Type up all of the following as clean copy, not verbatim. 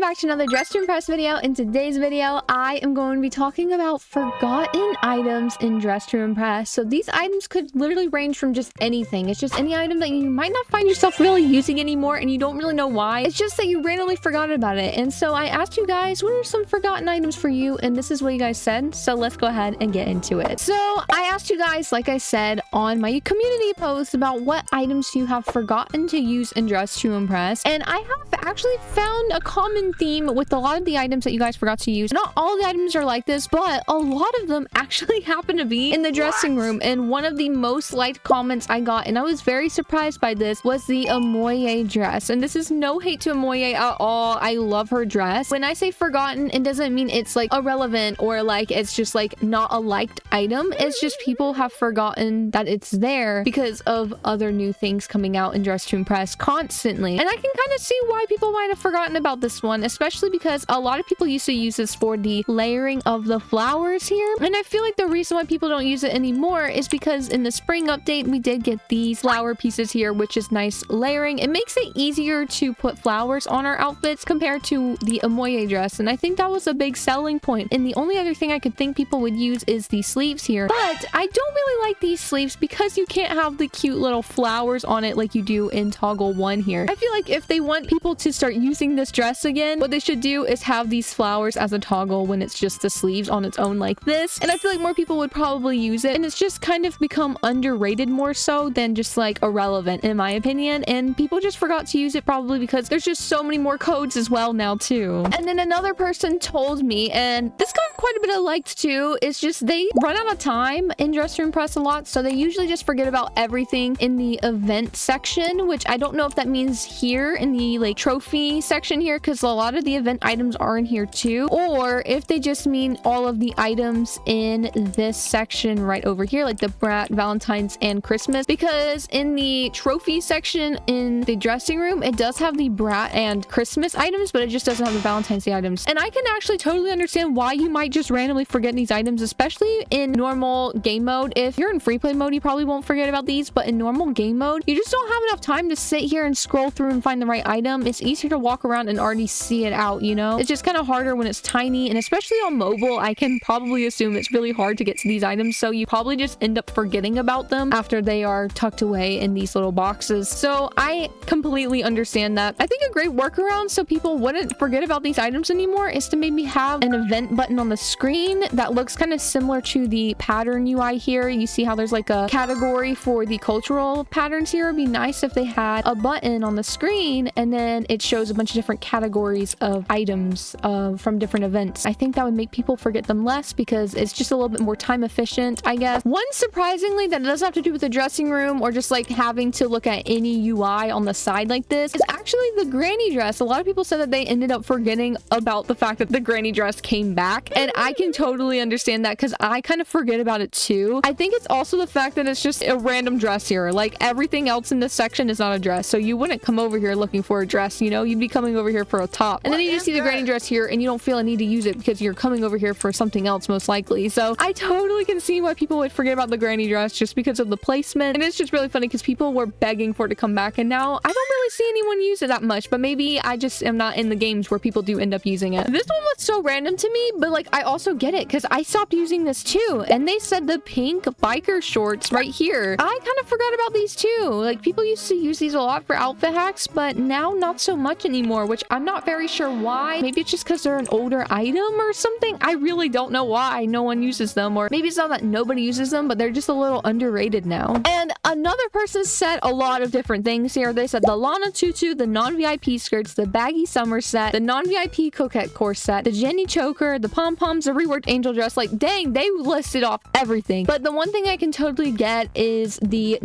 back to another Dress to Impress video. In today's video, I am going to be talking about forgotten items in Dress to Impress. So these items could literally range from just anything. It's just any item that you might not find yourself really using anymore and you don't really know why. It's just that you randomly forgot about it. And so I asked you guys, what are some forgotten items for you? And this is what you guys said. So let's go ahead and get into it. So I asked you guys, like I said, on my community post about what items you have forgotten to use in Dress to Impress. And I have actually found a common theme with a lot of the items that you guys forgot to use. Not all the items are like this, but a lot of them actually happen to be in the dressing room. And one of the most liked comments I got, and I was very surprised by this, was the 𝘾𝙧𝙚𝙪𝙩 dress. And this is no hate to 𝘾𝙧𝙚 at all. I love her dress. When I say forgotten, it doesn't mean it's like irrelevant or like it's just like not a liked item. It's just people have forgotten that it's there because of other new things coming out in Dress to Impress constantly. And I can kind of see why people might have forgotten about this one, especially because a lot of people used to use this for the layering of the flowers here. And I feel like the reason why people don't use it anymore is because in the spring update, we did get these flower pieces here, which is nice layering. It makes it easier to put flowers on our outfits compared to the 𝘾𝙧𝙚𝙪𝙩 dress. And I think that was a big selling point. And the only other thing I could think people would use is the sleeves here. But I don't really like these sleeves because you can't have the cute little flowers on it like you do in toggle 1 here. I feel like if they want people to start using this dress again, what they should do is have these flowers as a toggle when it's just the sleeves on its own like this. And I feel like more people would probably use it. And it's just kind of become underrated more so than just like irrelevant in my opinion. And people just forgot to use it probably because there's just so many more codes as well now too. And then another person told me, and this got quite a bit of liked too, is just they run out of time in Dress to Impress a lot. So they usually just forget about everything in the event section, which I don't know if that means here in the like trophy section here, because a lot of the event items are in here too, or if they just mean all of the items in this section right over here, like the Brat, Valentine's, and Christmas, because in the trophy section in the dressing room, it does have the Brat and Christmas items, but it just doesn't have the Valentine's Day items. And I can actually totally understand why you might just randomly forget these items, especially in normal game mode. If you're in free play mode, you probably won't forget about these, but in normal game mode, you just don't have enough time to sit here and scroll through and find the right item. It's easier to walk around and already see it out, you know? It's just kind of harder when it's tiny, and especially on mobile, I can probably assume it's really hard to get to these items, so you probably just end up forgetting about them after they are tucked away in these little boxes. So I completely understand that. I think a great workaround so people wouldn't forget about these items anymore is to maybe have an event button on the screen that looks kind of similar to the pattern UI here. You see how there's like a category for the cultural patterns here. It'd be nice if they had a button on the screen and then it shows a bunch of different categories of items from different events. I think that would make people forget them less because it's just a little bit more time efficient, I guess. One surprisingly that doesn't have to do with the dressing room or just like having to look at any UI on the side like this is actually the granny dress. A lot of people said that they ended up forgetting about the fact that the granny dress came back, and I can totally understand that because I kind of forget about it too. I think it's also the fact that it's just a random dress here. Like everything else in this section is not a dress, so you wouldn't come over here looking for a dress, you know? You'd be coming over here for a top, and then you just see the granny dress here and you don't feel a need to use it because you're coming over here for something else most likely. So I totally can see why people would forget about the granny dress just because of the placement. And it's just really funny because people were begging for it to come back, and now I don't really see anyone use it that much, but maybe I just am not in the games where people do end up using it. This one was so random to me, but like I also get it because I stopped using this too, and they said the pink biker shorts right here. I kind of forgot about these too. Like people used to use these a lot for outfit hacks, but now not so much anymore, which I'm not very sure why. Maybe it's just because they're an older item or something. I really don't know why no one uses them, or maybe it's not that nobody uses them, but they're just a little underrated now. And another person said a lot of different things here. They said the Lana tutu, the non-VIP skirts, the baggy summer set, the non-VIP coquette corset, the Jenny choker, the pom-poms, the reworked angel dress. Like dang, they listed off everything. But the one thing I can totally get is the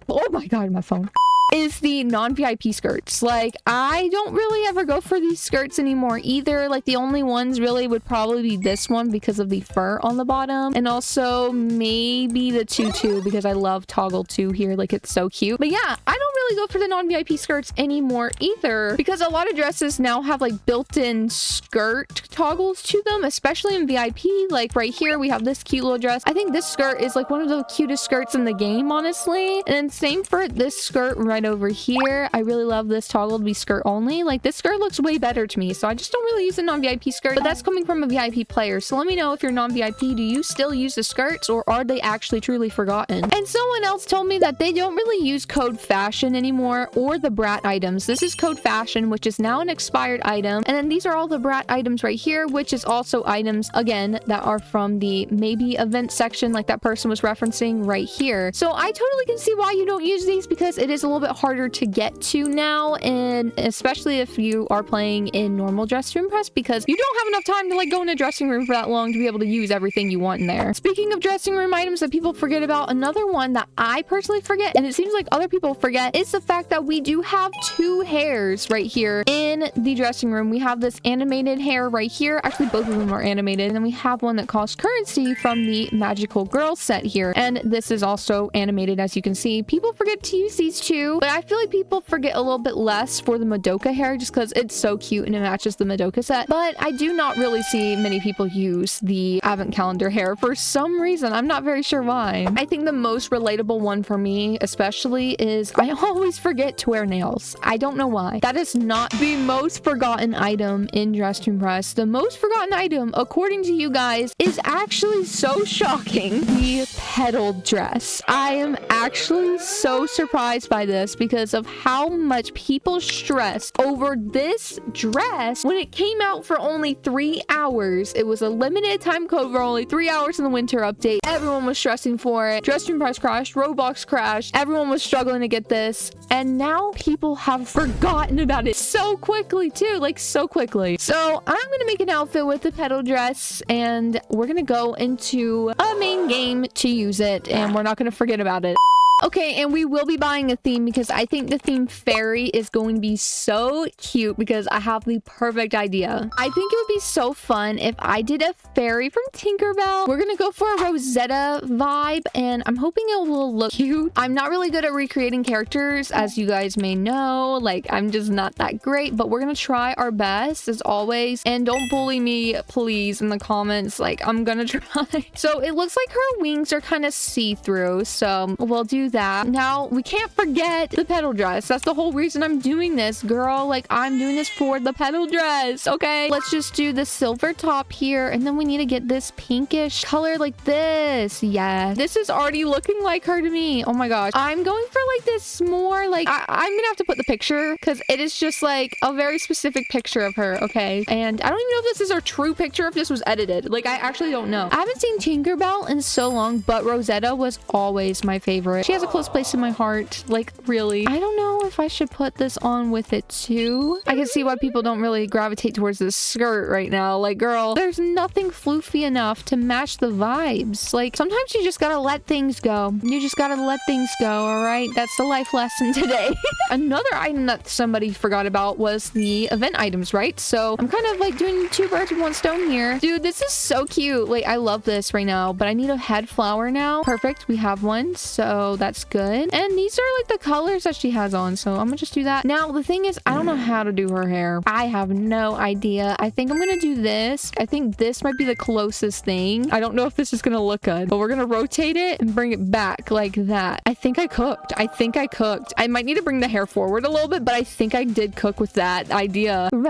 oh my god, my phone is the non-VIP skirts. Like I don't really ever go for these skirts anymore either. Like the only ones really would probably be this one because of the fur on the bottom, and also maybe the tutu because I love toggle 2 here. Like it's so cute. But yeah, I don't really go for the non-VIP skirts anymore either because a lot of dresses now have like built-in skirt toggles to them, especially in VIP. Like right here we have this cute little dress. I think this skirt is like one of the cutest skirts in the game, honestly. And then same for this skirt right head over here. I really love this toggle to be skirt only. Like, this skirt looks way better to me, so I just don't really use a non-VIP skirt, but that's coming from a VIP player. So let me know if you're non-VIP, do you still use the skirts, or are they actually truly forgotten? And someone else told me that they don't really use code fashion anymore, or the brat items. This is code fashion, which is now an expired item, and then these are all the brat items right here, which is also items, again, that are from the maybe event section, like that person was referencing right here. So I totally can see why you don't use these, because it is a little bit harder to get to now, and especially if you are playing in normal dress to impress, because you don't have enough time to like go in a dressing room for that long to be able to use everything you want in there. Speaking of dressing room items that people forget about, another one that I personally forget, and it seems like other people forget, is the fact that we do have two hairs right here in the dressing room. We have this animated hair right here. Actually, both of them are animated. And then we have one that costs currency from the Magical Girl set here. And this is also animated, as you can see. People forget to use these two, but I feel like people forget a little bit less for the Madoka hair just because it's so cute and it matches the Madoka set. But I do not really see many people use the advent calendar hair for some reason. I'm not very sure why. I think the most relatable one for me especially is I always forget to wear nails. I don't know why. That is not the most forgotten item in Dress to Impress. The most forgotten item, according to you guys, is actually so shocking. The petaled dress. I am actually so surprised by this because of how much people stressed over this dress when it came out for only 3 hours. It was a limited time code for only 3 hours in the winter update. Everyone was stressing for it. Dress to Impress crashed. Roblox crashed. Everyone was struggling to get this. And now people have forgotten about it so quickly too. Like so quickly. So I'm gonna make an outfit with the petal dress and we're gonna go into a main game to use it and we're not gonna forget about it. Okay, and we will be buying a theme because I think the theme fairy is going to be so cute because I have the perfect idea. I think it would be so fun if I did a fairy from Tinkerbell. We're gonna go for a Rosetta vibe and I'm hoping it will look cute. I'm not really good at recreating characters, as you guys may know. Like, I'm just not that great, but we're gonna try our best as always. And don't bully me, please, in the comments. Like, I'm gonna try. So it looks like her wings are kind of see-through, so we'll do that. Now, we can't forget the petal dress. That's the whole reason I'm doing this, girl. Like, I'm doing this for the petal dress, okay? Let's just do the silver top here, and then we need to get this pinkish color like this. Yeah, this is already looking like her to me. Oh my gosh. I'm going for like this more like, I'm gonna have to put the picture because it is just like a very specific picture of her, okay? And I don't even know if this is her true picture, if this was edited. Like, I actually don't know. I haven't seen Tinkerbell in so long, but Rosetta was always my favorite. She has a close place in my heart. Like, really. I don't know if I should put this on with it too. I can see why people don't really gravitate towards this skirt right now. Like, girl, there's nothing floofy enough to match the vibes. Like, sometimes you just gotta let things go. You just gotta let things go, all right? That's the life lesson today. Another item that somebody forgot about was the event items, right? So I'm kind of like doing 2 birds with 1 stone here. Dude, this is so cute. Like, I love this right now, but I need a head flower now. Perfect. We have one. So that's good. And these are like the colors that she has on. So I'm gonna just do that. Now, the thing is, I don't know how to do her hair. I have no idea. I think I'm gonna do this. I think this might be the closest thing. I don't know if this is gonna look good, but we're gonna rotate it and bring it back like that. I think I cooked. I think I cooked. I might need to bring the hair forward a little bit, but I think I did cook with that idea. There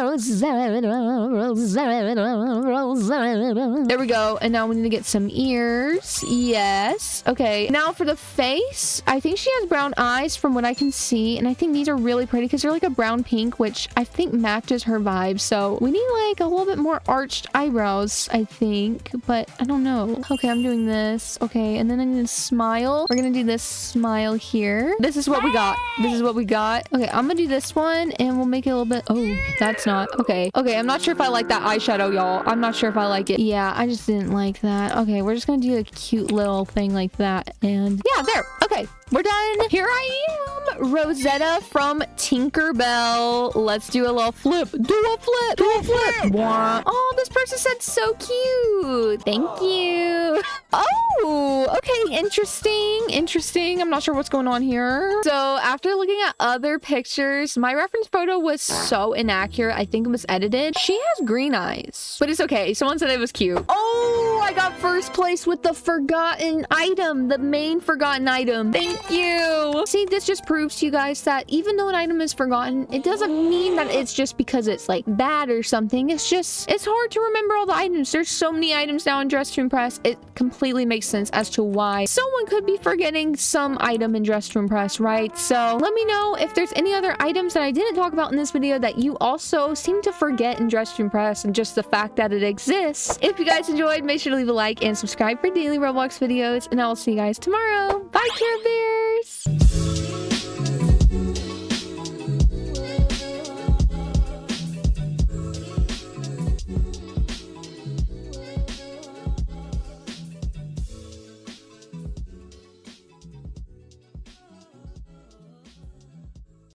we go. And now we need to get some ears. Yes. Okay. Now for the face, I think she has brown eyes from what I can see. And I think these are really pretty because they're like a brown pink, which I think matches her vibe. So we need like a little bit more arched eyebrows, I think, but I don't know. Okay, I'm doing this. Okay, and then I need to smile. We're gonna do this smile here. This is what we got. This is what we got. Okay, I'm gonna do this one and we'll make it a little bit. Oh, that's not. Okay. Okay, I'm not sure if I like that eyeshadow, y'all. I'm not sure if I like it. Yeah, I just didn't like that. Okay, we're just gonna do a cute little thing like that. And yeah, there. Okay, we're done. Here I am, Rosetta from Tinkerbell. Let's do a little flip. Do a flip. Do a flip. Oh, this person said so cute. Thank you. Oh, okay. Interesting. Interesting. I'm not sure what's going on here. So after looking at other pictures, my reference photo was so inaccurate. I think it was edited. She has green eyes, but it's okay. Someone said it was cute. Oh, I got first place with the forgotten item, the main forgotten item. Thank you. See, this just proves to you guys that even though an item is forgotten, it doesn't mean that it's just because it's like bad or something. It's just, it's hard to remember all the items. There's so many items now in Dress to Impress. It completely makes sense as to why someone could be forgetting some item in Dress to Impress, right? So let me know if there's any other items that I didn't talk about in this video that you also seem to forget in Dress to Impress, and just the fact that it exists. If you guys enjoyed, make sure to leave a like and subscribe for daily Roblox videos, and I will see you guys tomorrow. Bye, Care Bears!